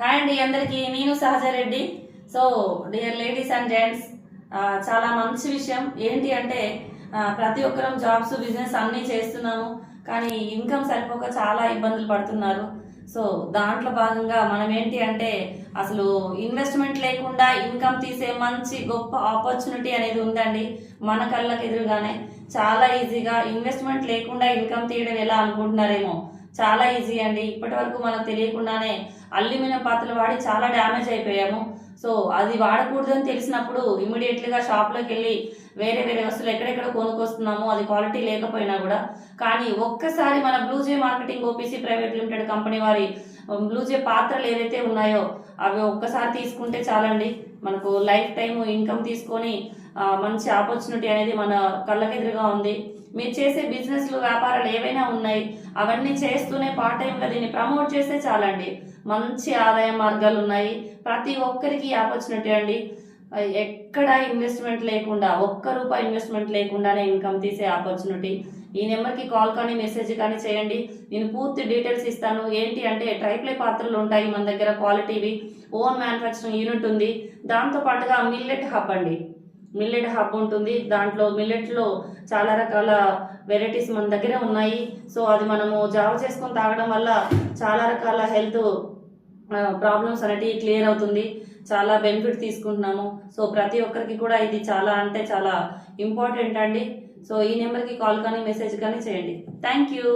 Hi అండి అందరికీ, నేను Sahaja Reddy. So dear ladies and gents, చాలా మంచి విషయం ఏంటి అంటే ప్రతి ఒక్కరం జాబ్స్ బిజినెస్ అన్నీ చేస్తున్నాము, కానీ ఇన్కమ్ సరిపోక చాలా ఇబ్బందులు పడుతున్నారు. సో దాంట్లో భాగంగా మనం ఏంటి అంటే అసలు ఇన్వెస్ట్మెంట్ లేకుండా ఇన్కమ్ తీసే మంచి గొప్ప ఆపర్చునిటీ అనేది ఉందండి మన కళ్ళకి ఎదురుగానే. చాలా ఈజీగా ఇన్వెస్ట్మెంట్ లేకుండా ఇన్కమ్ తీయడం ఎలా అనుకుంటున్నారేమో, చాలా ఈజీ అండి. ఇప్పటి వరకు మనకు తెలియకుండానే అల్యూమినియం పాత్రలు వాడి చాలా డ్యామేజ్ అయిపోయాము. సో అది వాడకూడదని తెలిసినప్పుడు ఇమీడియట్లీగా షాప్లోకి వెళ్ళి వేరే వేరే వస్తువులు ఎక్కడెక్కడ కొనుక్కొస్తున్నాము, అది క్వాలిటీ లేకపోయినా కూడా. కానీ ఒక్కసారి మన Bluejay marketing OPC private limited company వారి బ్లూజే పాత్రలు ఏదైతే ఉన్నాయో అవి ఒక్కసారి తీసుకుంటే చాలండి, మనకు లైఫ్ టైం ఇన్కమ్ తీసుకొని మంచి ఆపర్చునిటీ అనేది మన కళ్ళకెదురుగా ఉంది. మీరు చేసే బిజినెస్లు వ్యాపారాలు ఏవైనా ఉన్నాయి, అవన్నీ చేస్తూనే పార్ట్ టైంగా దీన్ని ప్రమోట్ చేస్తే చాలండి, మంచి ఆదాయ మార్గాలు ఉన్నాయి. ప్రతి ఒక్కరికి ఆపర్చునిటీ అండి. ఎక్కడ ఇన్వెస్ట్మెంట్ లేకుండా, ఒక్క రూపాయి ఇన్వెస్ట్మెంట్ లేకుండానే ఇన్కమ్ తీసే ఆపర్చునిటీ. ఈ నెంబర్కి కాల్ కానీ మెసేజ్ కానీ చేయండి, నేను పూర్తి డీటెయిల్స్ ఇస్తాను. ఏంటి అంటే ట్రైప్లే పాత్రలు ఉంటాయి మన దగ్గర, క్వాలిటీవి. ఓన్ మ్యానుఫ్యాక్చరింగ్ యూనిట్ ఉంది. దాంతో పాటుగా మిల్లెట్ హబ్ అండి, మిల్లెట్ హబ్ ఉంటుంది. దాంట్లో మిల్లెట్లో చాలా రకాల వెరైటీస్ మన దగ్గర ఉన్నాయి. సో అది మనము జావ చేసుకొని తాగడం వల్ల చాలా రకాల హెల్త్ ప్రాబ్లమ్స్ అనేటివి క్లియర్ అవుతుంది. చాలా బెనిఫిట్ తీసుకుంటున్నాము. సో ప్రతి ఒక్కరికి కూడా ఇది చాలా అంటే చాలా ఇంపార్టెంట్ అండి. సో ఈ నెంబర్కి కాల్ కానీ మెసేజ్ కానీ చేయండి. Thank you.